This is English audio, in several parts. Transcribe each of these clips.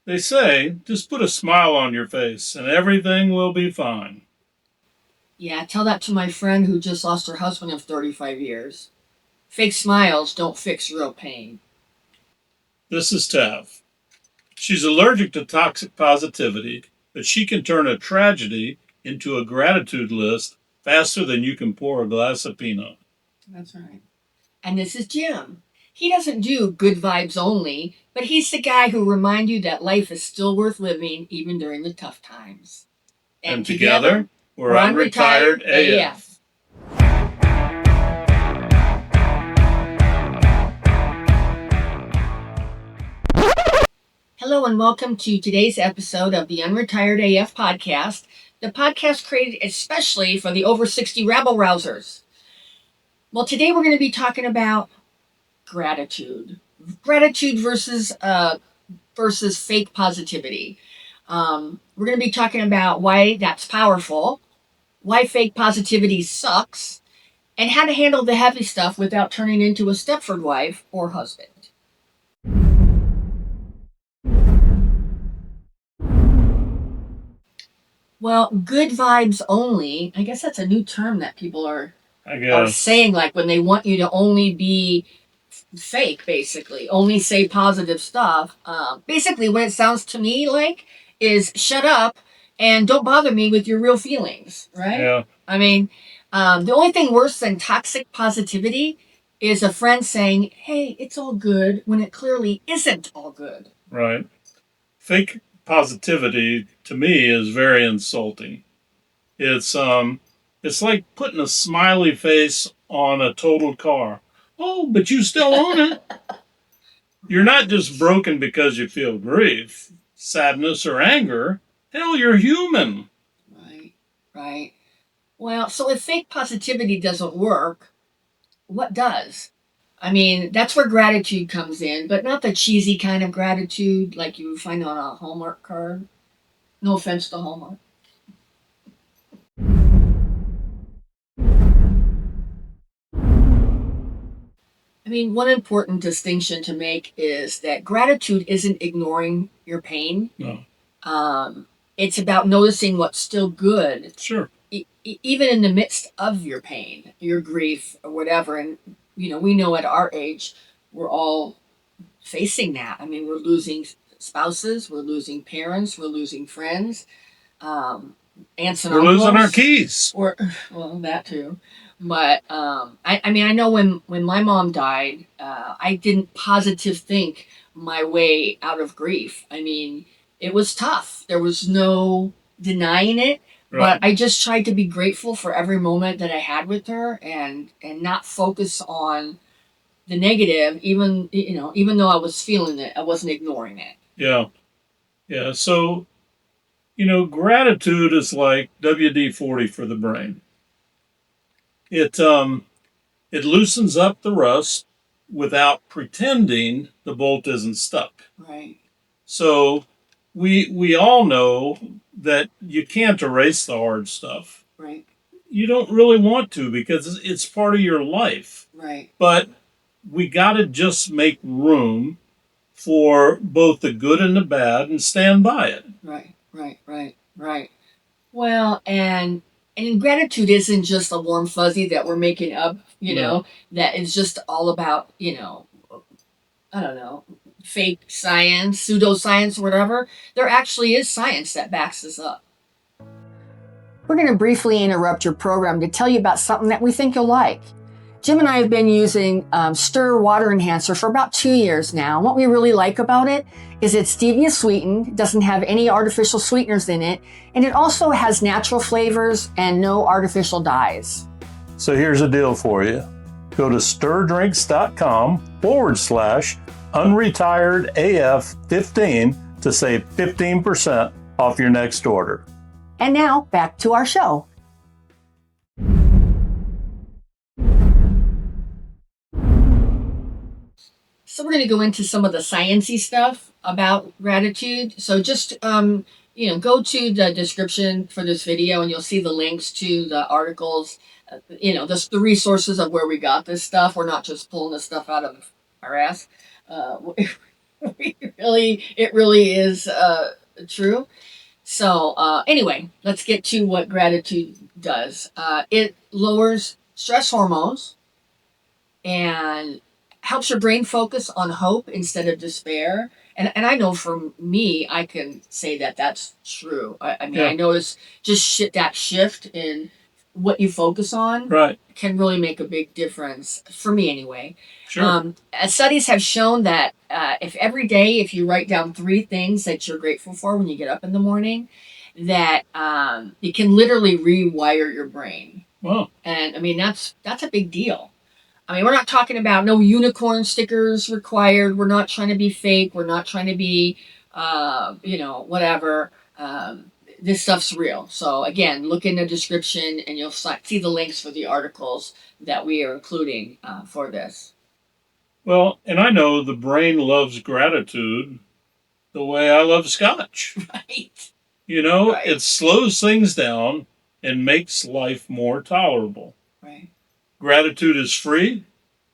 They say, just put a smile on your face and everything will be fine. Yeah, tell that to my friend who just lost her husband of 35 years. Fake smiles don't fix real pain. This is Tav. She's allergic to toxic positivity, but she can turn a tragedy into a gratitude list faster than you can pour a glass of peanut. That's right. And this is Jim. He doesn't do good vibes only, but he's the guy who reminds you that life is still worth living even during the tough times. And together, we're Unretired AF. Hello and welcome to today's episode of the Unretired AF podcast, the podcast created especially for the over 60 rabble rousers. Well, today we're going to be talking about gratitude. Gratitude versus fake positivity. We're going to be talking about why that's powerful, why fake positivity sucks, and how to handle the heavy stuff without turning into a Stepford wife or husband. Well, good vibes only. I guess that's a new term that people are saying, like when they want you to only be fake, basically, only say positive stuff. Basically, what it sounds to me like is shut up and don't bother me with your real feelings, right? Yeah. I mean, the only thing worse than toxic positivity is a friend saying, hey, it's all good, when it clearly isn't all good. Right. Fake positivity to me is very insulting. It's like putting a smiley face on a totaled car. Oh, but you still own it. You're not just broken because you feel grief, sadness, or anger. Hell, you're human. Right. Well, so if fake positivity doesn't work, what does? I mean, that's where gratitude comes in, but not the cheesy kind of gratitude like you would find on a Hallmark card. No offense to Hallmark. I mean, one important distinction to make is that gratitude isn't ignoring your pain. No. It's about noticing what's still good. Sure. Even in the midst of your pain, your grief, or whatever. And, you know, we know at our age, we're all facing that. I mean, we're losing spouses, we're losing parents, we're losing friends, aunts and We're uncles. losing our keys. Well, that too. But I mean, I know when my mom died, I didn't positive think my way out of grief. I mean, it was tough. There was no denying it. Right. But I just tried to be grateful for every moment that I had with her and not focus on the negative, even though I was feeling it, I wasn't ignoring it. Yeah. Yeah. So, gratitude is like WD-40 for the brain. It loosens up the rust without pretending the bolt isn't stuck. Right. So we all know that you can't erase the hard stuff. Right. You don't really want to because it's part of your life. Right. But we got to just make room for both the good and the bad and stand by it. Right. Well, and gratitude isn't just a warm fuzzy that we're making up, that is just all about, I don't know, fake science, pseudoscience, whatever. There actually is science that backs this up. We're going to briefly interrupt your program to tell you about something that we think you'll like. Jim and I have been using Stir Water Enhancer for about 2 years now. And what we really like about it is it's stevia sweetened, doesn't have any artificial sweeteners in it, and it also has natural flavors and no artificial dyes. So here's a deal for you. Go to stirrdrinks.com/unretiredaf15 to save 15% off your next order. And now back to our show. So we're going to go into some of the sciencey stuff about gratitude. So just, go to the description for this video and you'll see the links to the articles, the resources of where we got this stuff. We're not just pulling this stuff out of our ass. We're It really is true. So anyway, let's get to what gratitude does. It lowers stress hormones and helps your brain focus on hope instead of despair. And I know for me, I can say that that's true. I mean, Yeah. I notice just that shift in what you focus on Right. can really make a big difference for me anyway. Sure. Studies have shown that if every day, if you write down 3 things that you're grateful for when you get up in the morning, that it can literally rewire your brain. Wow. And I mean, that's a big deal. I mean, we're not talking about no unicorn stickers required. We're not trying to be fake. We're not trying to be, whatever. This stuff's real. So again, look in the description and you'll see the links for the articles that we are including for this. Well, and I know the brain loves gratitude the way I love scotch. Right. Right. It slows things down and makes life more tolerable. Right. Gratitude is free,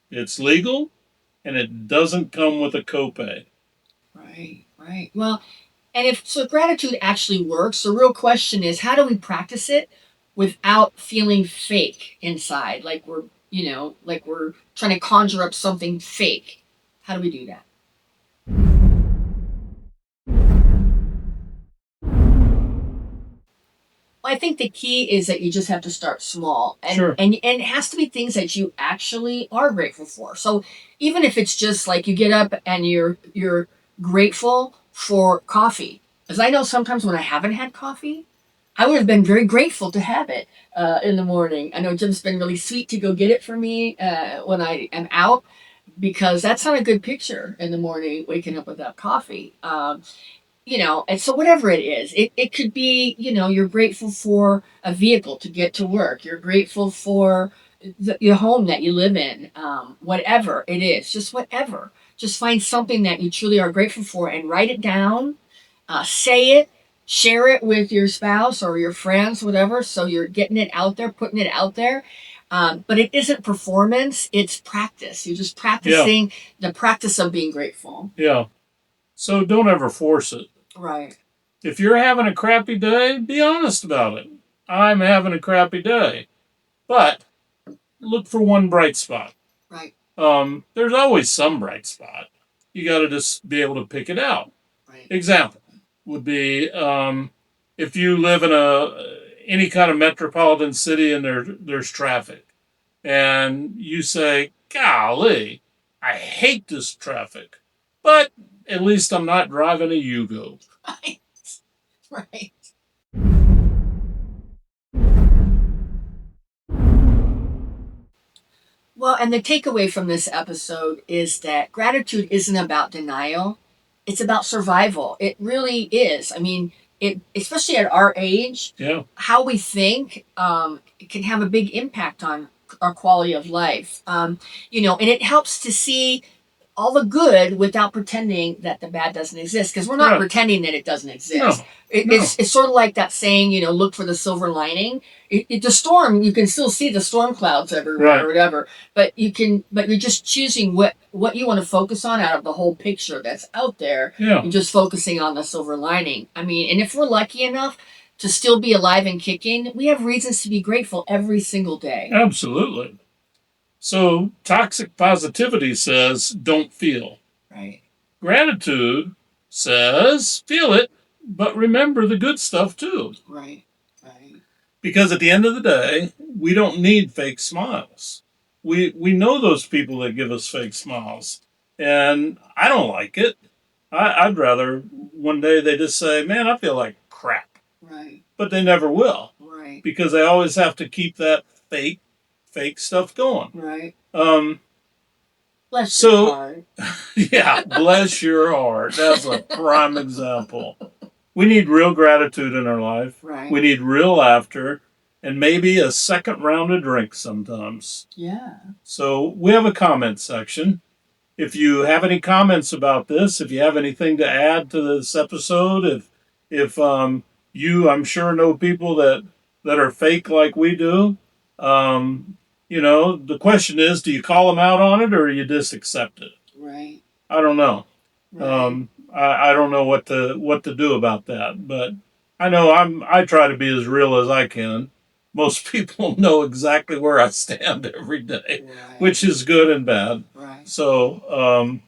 it's legal, and it doesn't come with a copay. Right. Right. Well, and if so, gratitude actually works. The real question is, how do we practice it without feeling fake inside, like like we're trying to conjure up something fake? How do we do that? Well, I think the key is that you just have to start small, and Sure. and it has to be things that you actually are grateful for. So even if it's just like you get up and you're grateful for coffee, because I know sometimes when I haven't had coffee, I would have been very grateful to have it in the morning. I know Jim's been really sweet to go get it for me when I am out, because that's not a good picture in the morning, waking up without coffee. And so whatever it is, it could be, you're grateful for a vehicle to get to work. You're grateful for your home that you live in. Whatever it is, just whatever. Just find something that you truly are grateful for and write it down. Say it, share it with your spouse or your friends, whatever. So you're getting it out there, putting it out there. But it isn't performance, it's practice. You're just practicing the practice of being grateful. Yeah. So don't ever force it. Right. If you're having a crappy day, be honest about it. I'm having a crappy day. But look for one bright spot. Right. There's always some bright spot. You got to just be able to pick it out. Right. Example would be if you live in any kind of metropolitan city and there's traffic, and you say, "Golly, I hate this traffic," but at least I'm not driving a Yugo. Right. Right. Well, and the takeaway from this episode is that gratitude isn't about denial. It's about survival. It really is. I mean, especially at our age, how we think can have a big impact on our quality of life. And it helps to see all the good without pretending that the bad doesn't exist, because we're not pretending that it doesn't exist. No. It's sort of like that saying, look for the silver lining. The storm, you can still see the storm clouds everywhere or whatever, but you're just choosing what you want to focus on out of the whole picture that's out there. You're just focusing on the silver lining. I mean, and if we're lucky enough to still be alive and kicking, we have reasons to be grateful every single day. Absolutely. So toxic positivity says don't feel. Right. Gratitude says feel it, but remember the good stuff too. Right. Right. Because at the end of the day, we don't need fake smiles. We know those people that give us fake smiles, and I don't like it. I'd rather one day they just say, "Man, I feel like crap." Right. But they never will. Right. Because they always have to keep that fake stuff going. Right. Bless your heart. Yeah, bless your heart. That's a prime example. We need real gratitude in our life. Right. We need real laughter and maybe a second round of drinks sometimes. Yeah. So we have a comment section. If you have any comments about this, if you have anything to add to this episode, if you, I'm sure, know people that are fake like we do, the question is, do you call them out on it or you just accept it? Right. I don't know. Right. I don't know what to do about that, but I know I try to be as real as I can. Most people know exactly where I stand every day, Right. which is good and bad. Right. So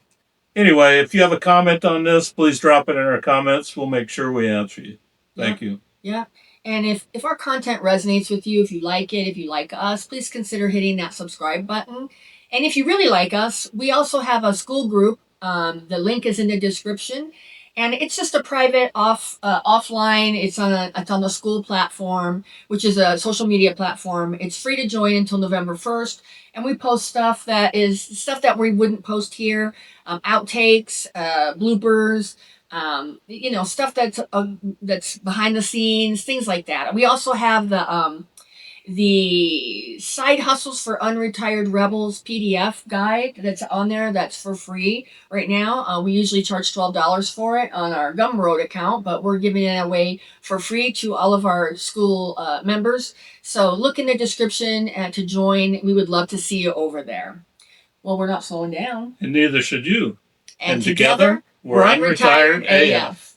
anyway, if you have a comment on this, please drop it in our comments. We'll make sure we answer you. Thank you. Yeah. And if our content resonates with you, if you like it, if you like us, please consider hitting that subscribe button. And if you really like us, we also have a school group. The link is in the description, and it's just a private offline. It's on the school platform, which is a social media platform. It's free to join until November 1st, and we post stuff that we wouldn't post here, outtakes, bloopers, stuff that's behind the scenes, things like that. We also have the side hustles for unretired rebels PDF guide that's on there. That's for free right now. We usually charge $12 for it on our Gumroad account, but we're giving it away for free to all of our school members. So look in the description to join. We would love to see you over there. Well, we're not slowing down. And neither should you. And together, we're Unretired AF.